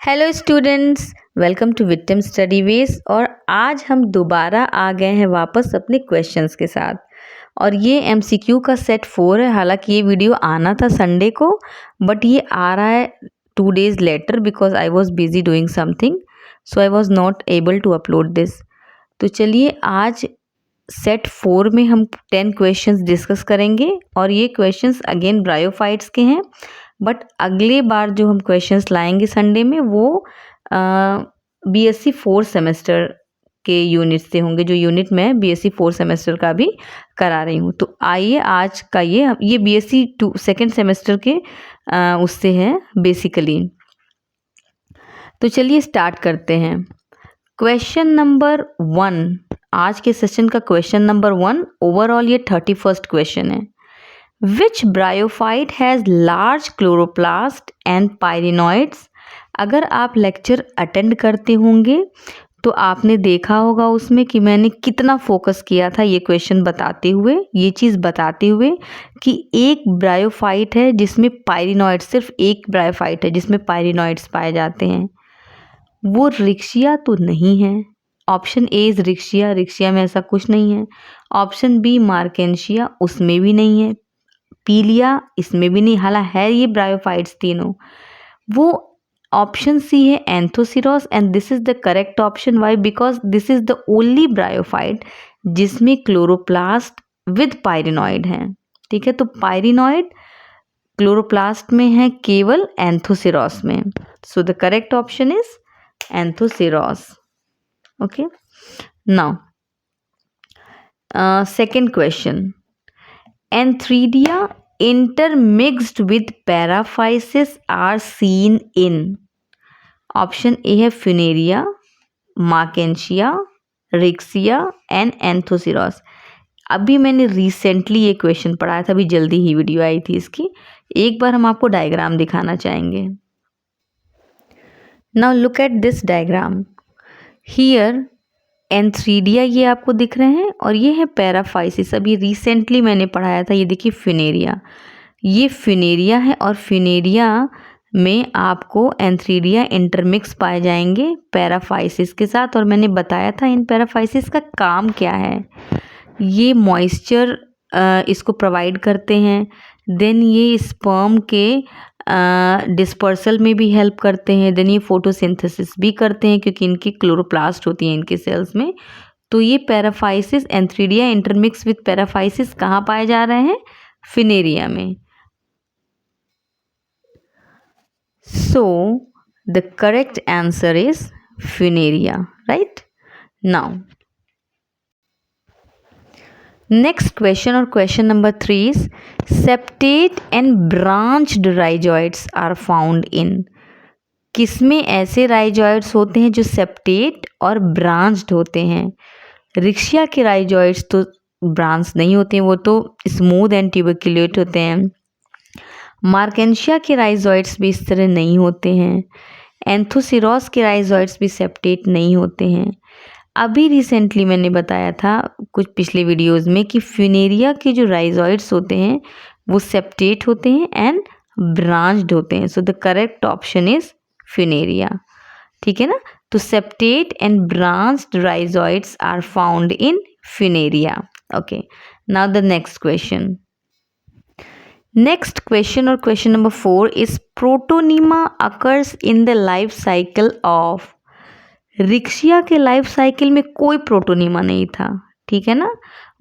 Hello students, welcome to victim study ways. और आज हम दोबारा आ गए हैं वापस अपने क्वेश्चंस के साथ। और ये एमसीक्यू का सेट 4 है। हालांकि ये वीडियो आना था संडे को, बट ये आ रहा है 2 days later because I was busy doing something, so I was not able to upload this. तो चलिए आज सेट 4 में हम 10 क्वेश्चंस डिस्कस करेंगे। और ये क्वेश्चंस अगेन ब्रायोफाइट्स के हैं, बट अगले बार जो हम क्वेश्चंस लाएंगे संडे में वो बीएससी 4 सेमेस्टर के यूनिट से होंगे, जो यूनिट मैं बीएससी 4 सेमेस्टर का भी करा रही हूँ। तो आइए आज का ये बीएससी 2 सेकेंड सेमेस्टर के उससे है बेसिकली। तो चलिए स्टार्ट करते हैं। क्वेश्चन नंबर 1, आज के सेशन का क्वेश्चन नंबर 1, ओवरऑल ये 31st क्वेश्चन है। Which bryophyte has large chloroplast and pyrenoids? अगर आप लेक्चर अटेंड करते होंगे तो आपने देखा होगा उसमें कि मैंने कितना फोकस किया था ये क्वेश्चन बताते हुए, ये चीज़ बताते हुए कि एक ब्रायोफाइट है जिसमें पायरिनॉइड, सिर्फ एक ब्रायोफाइट है जिसमें पायरिनॉइड्स पाए जाते हैं। वो रिक्शिया तो नहीं है। ऑप्शन ए इज रिक्शिया, रिक्शिया में ऐसा कुछ नहीं है। ऑप्शन बी मार्केंशिया, उसमें भी नहीं है। पीलिया, इसमें भी नहीं। हालांकि है ये ब्रायोफाइट्स तीनों। वो ऑप्शन सी है Anthoceros, and this is the correct option. Why? Because this is the only bryophyte जिसमें क्लोरोप्लास्ट विद पायरिनॉइड है। ठीक है, तो पायरिनॉइड क्लोरोप्लास्ट में है केवल एंथोसिरोस में। So the correct option is Anthoceros. Okay, now second question. Antheridia intermixed with paraphysis are seen in? Option A है Funaria, Markensia, Rixia and Anthoceros। अभी मैंने रिसेंटली ये क्वेश्चन पढ़ाया था, अभी जल्दी ही वीडियो आई थी इसकी। एक बार हम आपको डायग्राम दिखाना चाहेंगे। Now look at this diagram here. Antheridia ये आपको दिख रहे हैं और ये है पैराफाइसिस। अभी रिसेंटली मैंने पढ़ाया था, ये देखिए फिनेरिया, ये फिनेरिया है। और फिनेरिया में आपको एंथ्रीडिया इंटरमिक्स पाए जाएंगे पैराफाइसिस के साथ। और मैंने बताया था इन पैराफाइसिस का काम क्या है। ये मॉइस्चर इसको प्रोवाइड करते हैं। देन ये स्पर्म के डिस्पर्सल में भी हेल्प करते हैं। देन ये फोटोसिंथेसिस भी करते हैं क्योंकि इनकी क्लोरोप्लास्ट होती है इनके सेल्स में। तो ये paraphyses, antheridia intermix with paraphyses कहाँ पाए जा रहे हैं? फिनेरिया में। So the correct answer is Funaria, right. Now next question, और question number 3 is septate and branched rhizoids are found in? किसमें ऐसे राइजॉइड्स होते हैं जो सेप्टेट और ब्रांच्ड होते हैं? रिक्शिया के राइजॉइड्स तो ब्रांच नहीं होते हैं, वो तो स्मूथ एंड ट्यूबरक्युलेट होते हैं। मार्केंशिया के राइजॉइड्स भी इस तरह नहीं होते हैं। एंथोसिरोस के राइजॉइड्स भी सेप्टेट नहीं होते हैं। अभी रिसेंटली मैंने बताया था कुछ पिछले वीडियोस में कि फ्यूनेरिया के जो राइजॉइड्स होते हैं वो सेप्टेट होते हैं एंड ब्रांच्ड होते हैं। So the correct option is Funaria. ठीक है ना, तो septate and branched rhizoids are found in Funaria. Okay, now the next question. Next question, और question number 4 is protonema occurs in the life cycle of? Riccia के life cycle में कोई protonema नहीं था। ठीक है ना,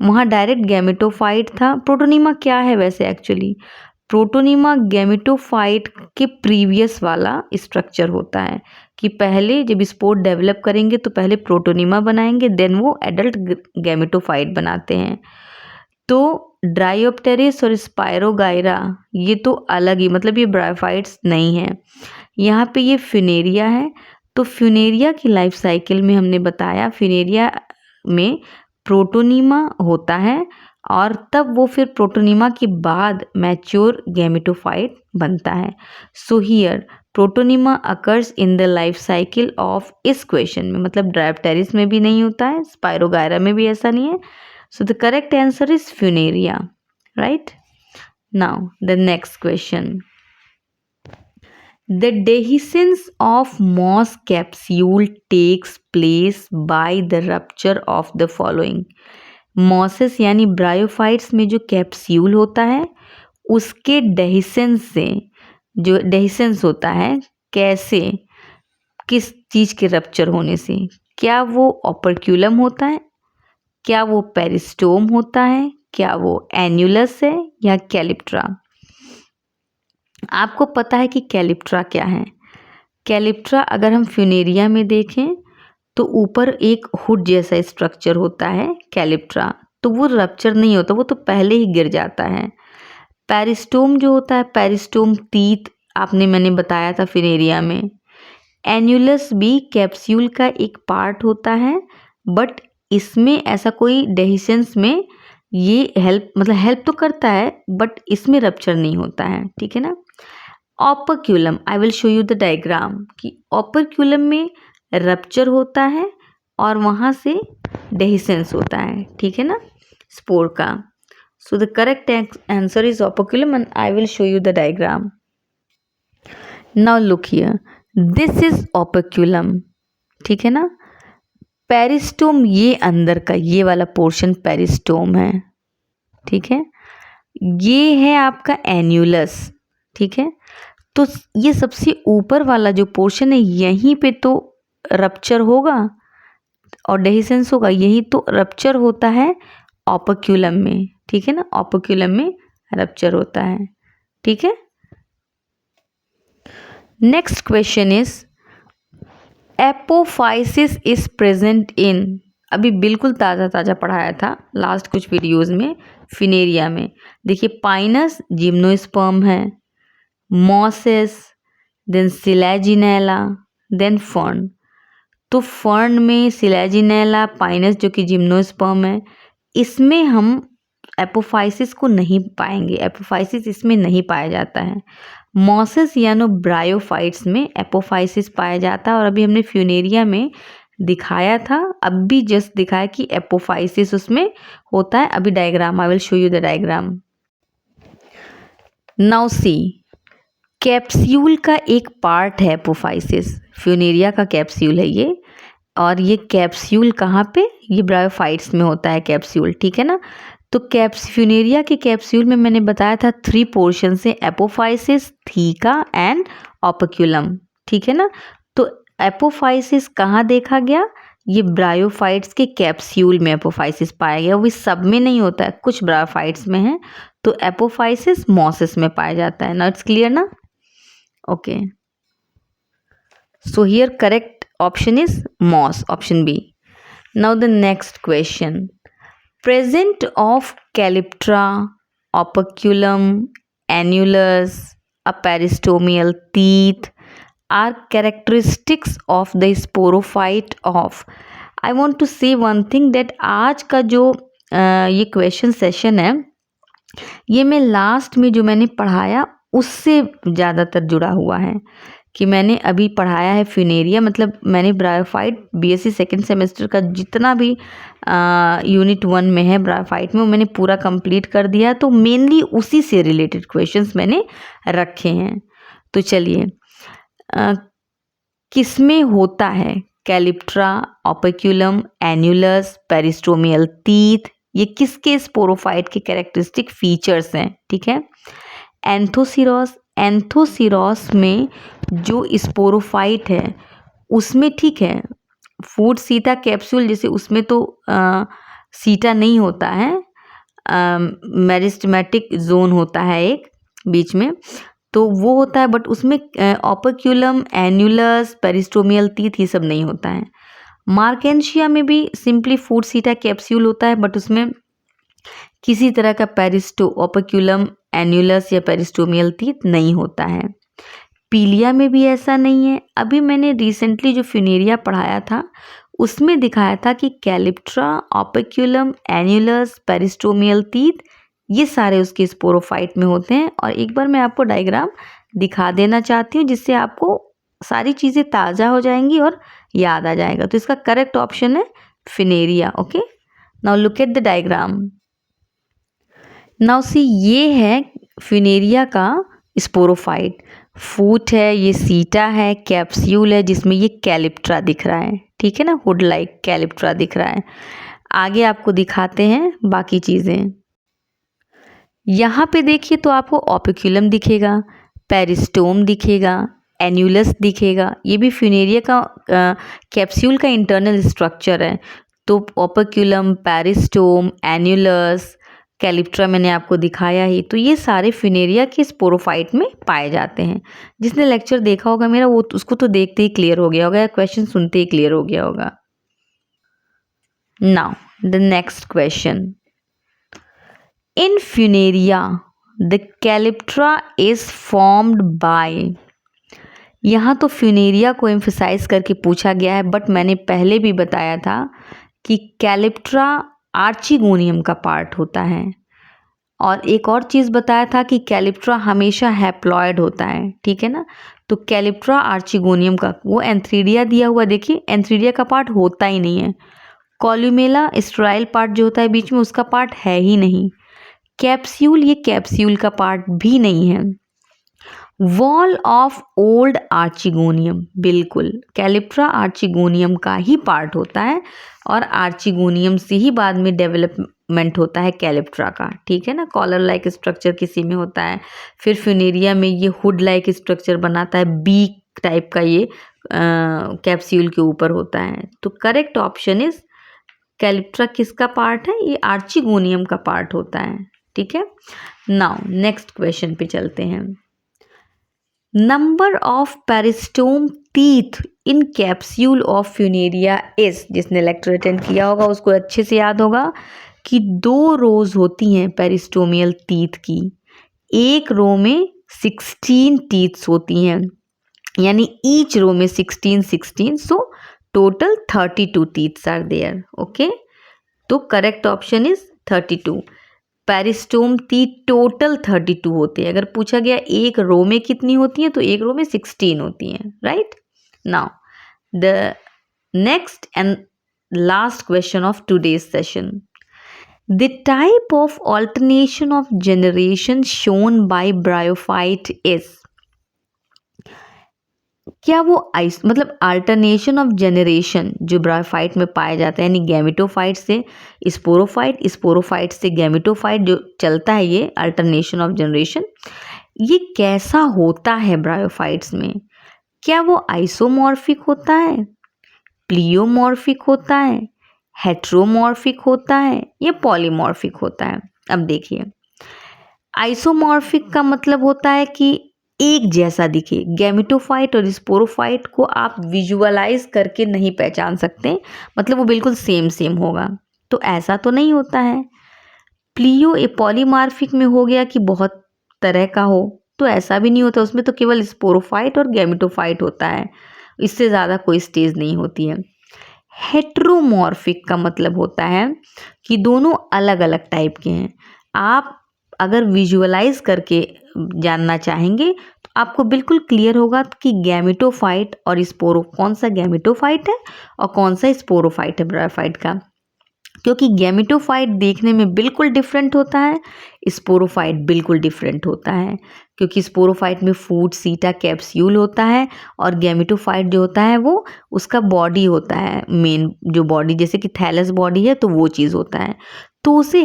वहाँ डायरेक्ट गैमेटोफाइट था। प्रोटोनीमा क्या है वैसे? एक्चुअली प्रोटोनीमा गैमेटोफाइट के प्रीवियस वाला स्ट्रक्चर होता है कि पहले जब स्पोर डेवलप करेंगे तो पहले प्रोटोनीमा बनाएंगे, देन वो एडल्ट गैमेटोफाइट बनाते हैं। तो ड्रायोप्टेरिस और स्पायरोगायरा ये तो अलग ही, मतलब ये ब्रायोफाइट्स नहीं है। यहाँ पे ये फ्यूनेरिया है। तो फ्यूनेरिया की लाइफ साइकिल में हमने बताया फ्यूनेरिया में प्रोटोनीमा होता है और तब वो फिर प्रोटोनीमा के बाद मैच्योर गैमेटोफाइट बनता है। So here protonema occurs in the life cycle of, इस क्वेश्चन में मतलब ड्रायोप्टेरिस में भी नहीं होता है, स्पायरोगायरा में भी ऐसा नहीं है। So the correct answer is Funaria, right. Now the next question. The dehiscence of moss capsule takes place by the rupture of the following. Mosses यानी ब्रायोफाइट्स में जो कैप्सूल होता है उसके डेहिसेंस से, जो डेहिसेंस होता है कैसे, किस चीज़ के रप्चर होने से, क्या वो ओपर्क्यूलम होता है, क्या वो पेरिस्टोम होता है, क्या वो एन्युलस है या कैलिप्ट्रा। आपको पता है कि कैलिप्ट्रा क्या है। कैलिप्ट्रा अगर हम फ्यूनेरिया में देखें तो ऊपर एक हुड जैसा स्ट्रक्चर होता है कैलिप्ट्रा, तो वो रप्चर नहीं होता, वो तो पहले ही गिर जाता है। पेरिस्टोम जो होता है, पेरिस्टोम टीथ मैंने बताया था फ्यूनेरिया में। एन्युलस भी कैप्सूल का एक पार्ट होता है, बट इसमें ऐसा कोई डेहिसेंस में ये हेल्प तो करता है, बट इसमें रप्चर नहीं होता है, ठीक है ना। Operculum, I will show you the diagram कि ओपर्क्यूलम में रप्चर होता है और वहाँ से डेहिसेंस होता है, ठीक है ना, स्पोर का। So the correct answer is operculum and I will show you the diagram. Now look here, this is operculum, ठीक है ना। पेरिस्टोम ये अंदर का ये वाला पोर्शन पेरिस्टोम है, ठीक है। ये है आपका एन्युलस, ठीक है। तो ये सबसे ऊपर वाला जो पोर्शन है यहीं पे तो रप्चर होगा और डेहिसेंस होगा, यही तो रप्चर होता है ओपर्क्यूलम में, ठीक है ना। ओपर्क्यूलम में रप्चर होता है, ठीक है। Next question is apophysis is present in, अभी बिल्कुल ताज़ा पढ़ाया था लास्ट कुछ वीडियोस में फिनेरिया में। देखिए पाइनस जिम्नोस्पर्म है, mosses, then Selaginella, then fern. तो फर्न में सिलेजिनेला, पाइनस जो कि जिम्नोस्पर्म है, इसमें हम एपोफाइसिस को नहीं पाएंगे, एपोफाइसिस इसमें नहीं पाया जाता है। मॉसेस यानो ब्रायोफाइट्स में एपोफाइसिस पाया जाता है और अभी हमने फ्यूनेरिया में दिखाया था, अब भी जस्ट दिखाया कि एपोफाइसिस उसमें होता है। अभी diagram, I will show you the diagram. Now see, capsule का एक पार्ट है एपोफाइसिस, फ्यूनेरिया का कैप्सूल है ये, और ये कैप्सूल कहाँ पे, ये ब्रायोफाइट्स में होता है कैप्सूल, ठीक है ना। तो फ्यूनेरिया के कैप्सूल में मैंने बताया था 3 पोर्शन से, एपोफाइसिस, थीका एंड ओपर्क्यूलम, ठीक है ना। तो एपोफाइसिस कहाँ देखा गया, ये ब्रायोफाइट्स के कैप्सूल में एपोफाइसिस पाया गया। वो सब में नहीं होता है, कुछ ब्रायोफाइट्स में है, तो एपोफाइसिस मॉसेस में पाया जाता है ना। इट्स क्लियर ना, okay. So here correct option is moss, option B. Now the next question, present of calyptra, operculum, annulus, a peristomial teeth are characteristics of the sporophyte of. I want to say one thing that आज का जो ये question session है, ये मैं last में जो मैंने पढ़ाया उससे ज़्यादातर जुड़ा हुआ है, कि मैंने अभी पढ़ाया है फ्यूनेरिया, मतलब मैंने ब्रायोफाइट बीएससी सेकेंड सेमेस्टर का जितना भी यूनिट 1 में है ब्रायोफाइट में, वो मैंने पूरा कंप्लीट कर दिया, तो मेनली उसी से रिलेटेड क्वेश्चंस मैंने रखे हैं। तो चलिए, किसमें होता है कैलिप्ट्रा, ओपर्क्यूलम, एन्युलस, पेरिस्टोमियल टीथ, ये किसके स्पोरोफाइट के कैरेक्टरिस्टिक फीचर्स हैं, ठीक है। एंथोसिरोस, एंथोसिरोस में जो स्पोरोफाइट है उसमें, ठीक है, फूड सीटा कैप्सूल जैसे उसमें तो सीटा नहीं होता है, मेरिस्टेमेटिक जोन होता है एक बीच में, तो वो होता है, बट उसमें ओपर्क्यूलम, एन्युलस, पेरिस्टोमियल टीथ ये सब नहीं होता है। मार्केंशिया में भी सिंपली फूड सीटा कैप्सूल होता है, बट उसमें किसी तरह का ओपर्क्यूलम, एन्युलस या पेरिस्टोमियल टीथ नहीं होता है। पीलिया में भी ऐसा नहीं है। अभी मैंने रिसेंटली जो फ्यूनेरिया पढ़ाया था उसमें दिखाया था कि कैलिप्ट्रा, ओपर्क्यूलम, एन्युलस, पेरिस्टोमियल टीथ ये सारे उसके स्पोरोफाइट में होते हैं। और एक बार मैं आपको डायग्राम दिखा देना चाहती हूँ जिससे आपको सारी चीज़ें ताज़ा हो जाएंगी और याद आ जाएगा। तो इसका करेक्ट ऑप्शन है Funaria, okay. Now look at the diagram. Now see, ये है फिनेरिया का स्पोरोफाइट, फूट है, ये सीटा है, कैप्सूल है जिसमें ये कैलिप्ट्रा दिख रहा है, ठीक है ना, हुड लाइक कैलिप्ट्रा दिख रहा है। आगे आपको दिखाते हैं बाकी चीज़ें। यहाँ पे देखिए तो आपको ओपिक्यूलम दिखेगा, पेरिस्टोम दिखेगा, एन्यूलस दिखेगा, ये भी फ्यूनेरिया का कैप्सूल का इंटरनल स्ट्रक्चर है। तो ओपिक्यूलम, पेरिस्टोम, एन्यूलस, कैलिप्ट्रा मैंने आपको दिखाया ही। तो ये सारे फ्यूनेरिया के स्पोरोफाइट में पाए जाते हैं। जिसने लेक्चर देखा होगा मेरा वो उसको तो देखते ही क्लियर हो गया होगा या क्वेश्चन सुनते ही क्लियर हो गया होगा। Now the next question, in Funaria, the calyptra is formed by। यहाँ तो फ्यूनेरिया को एम्फसाइज करके पूछा गया है, बट मैंने पहले भी बताया था कि कैलिप्ट्रा आर्चिगोनियम का पार्ट होता है। और एक और चीज़ बताया था कि कैलिप्ट्रा हमेशा हैप्लॉयड होता है, ठीक है ना। तो कैलिप्ट्रा आर्चिगोनियम का वो एंथ्रीडिया दिया हुआ, देखिए एंथ्रीडिया का पार्ट होता ही नहीं है। कॉल्यूमेला स्टेराइल पार्ट जो होता है बीच में, उसका पार्ट है ही नहीं। कैप्सूल, ये कैप्सूल का पार्ट भी नहीं है। वॉल ऑफ ओल्ड आर्चिगोनियम, बिल्कुल कैलिप्ट्रा आर्चिगोनियम का ही पार्ट होता है और आर्चिगोनियम से ही बाद में डेवलपमेंट होता है कैलिप्ट्रा का, ठीक है ना। कॉलर लाइक स्ट्रक्चर किसी में होता है, फिर फ्यूनेरिया में ये हुड लाइक स्ट्रक्चर बनाता है, बीक टाइप का ये कैप्सूल के ऊपर होता है। तो करेक्ट ऑप्शन इज कैलिप्ट्रा किसका पार्ट है, ये आर्चिगोनियम का पार्ट होता है, ठीक है। नाउ नेक्स्ट क्वेश्चन पे चलते हैं। Number of peristome teeth in capsule of Funaria is, जिसने लेक्चर अटेंड किया होगा उसको अच्छे से याद होगा कि 2 रोज होती हैं पेरिस्टोमियल टीथ की। एक रो में 16 टीथ्स होती हैं, यानी ईच रो में 16, so total 32 teeths are there, okay. तो correct option is 32। Peristome teeth total 32 होते हैं। अगर पूछा गया एक रो में कितनी होती हैं, तो एक रो में 16 होती हैं, right. Now the next and last question of today's session, the type of alternation of generation shown by bryophyte is. क्या वो मतलब अल्टरनेशन ऑफ जनरेशन जो ब्रायोफाइट में पाया जाता है, यानी गैमेटोफाइट से स्पोरोफाइट, स्पोरोफाइट से गैमेटोफाइट जो चलता है, ये अल्टरनेशन ऑफ जनरेशन, ये कैसा होता है ब्रायोफाइट्स में। क्या वो आइसोमॉर्फिक होता है, प्लियोमॉर्फिक होता है, हेट्रोमॉर्फिक होता है, या पॉलीमॉर्फिक होता है। अब देखिए, आइसोमॉर्फिक का मतलब होता है कि एक जैसा दिखे। गैमेटोफाइट और स्पोरोफाइट को आप विजुअलाइज करके नहीं पहचान सकते, मतलब वो बिल्कुल सेम होगा, तो ऐसा तो नहीं होता है। पॉलीमॉर्फिक में हो गया कि बहुत तरह का हो, तो ऐसा भी नहीं होता, उसमें तो केवल स्पोरोफाइट और गैमेटोफाइट होता है, इससे ज़्यादा कोई स्टेज नहीं होती है। हेट्रोमॉर्फिक का मतलब होता है कि दोनों अलग अलग टाइप के हैं। आप अगर विजुअलाइज करके जानना चाहेंगे तो आपको बिल्कुल क्लियर होगा कि गैमेटोफाइट और कौन सा गैमेटोफाइट है और कौन सा स्पोरोफाइट है ब्रायोफाइट का, क्योंकि गैमेटोफाइट देखने में बिल्कुल डिफरेंट होता है, स्पोरोफाइट बिल्कुल डिफरेंट होता है, क्योंकि स्पोरोफाइट में फूट, सीटा, कैप्सूल होता है और गैमेटोफाइट जो होता है वो उसका बॉडी होता है, मेन जो बॉडी जैसे कि थैलस बॉडी है, तो वो चीज़ होता है। तो उसे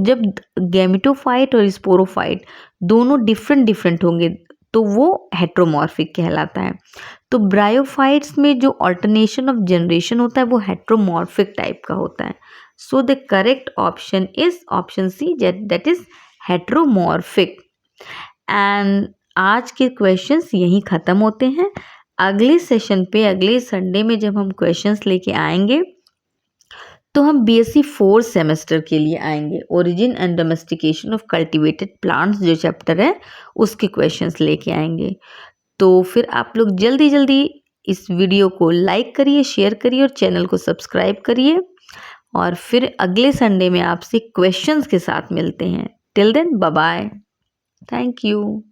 जब गैमेटोफाइट और स्पोरोफाइट दोनों डिफरेंट होंगे तो वो हेट्रोमॉर्फिक कहलाता है। तो ब्रायोफाइट्स में जो ऑल्टरनेशन ऑफ जनरेशन होता है वो हेट्रोमॉर्फिक टाइप का होता है। So the correct option is option C, that is heteromorphic. And आज के क्वेश्चंस यहीं ख़त्म होते हैं। अगले सेशन पे अगले संडे में जब हम क्वेश्चंस लेके आएंगे तो हम BSc 4th सेमेस्टर के लिए आएंगे। Origin and domestication of cultivated plants जो चैप्टर है उसके क्वेश्चंस लेके आएंगे। तो फिर आप लोग जल्दी इस वीडियो को लाइक करिए, शेयर करिए और चैनल को सब्सक्राइब करिए, और फिर अगले संडे में आपसे क्वेश्चंस के साथ मिलते हैं। Till then bye bye, thank you.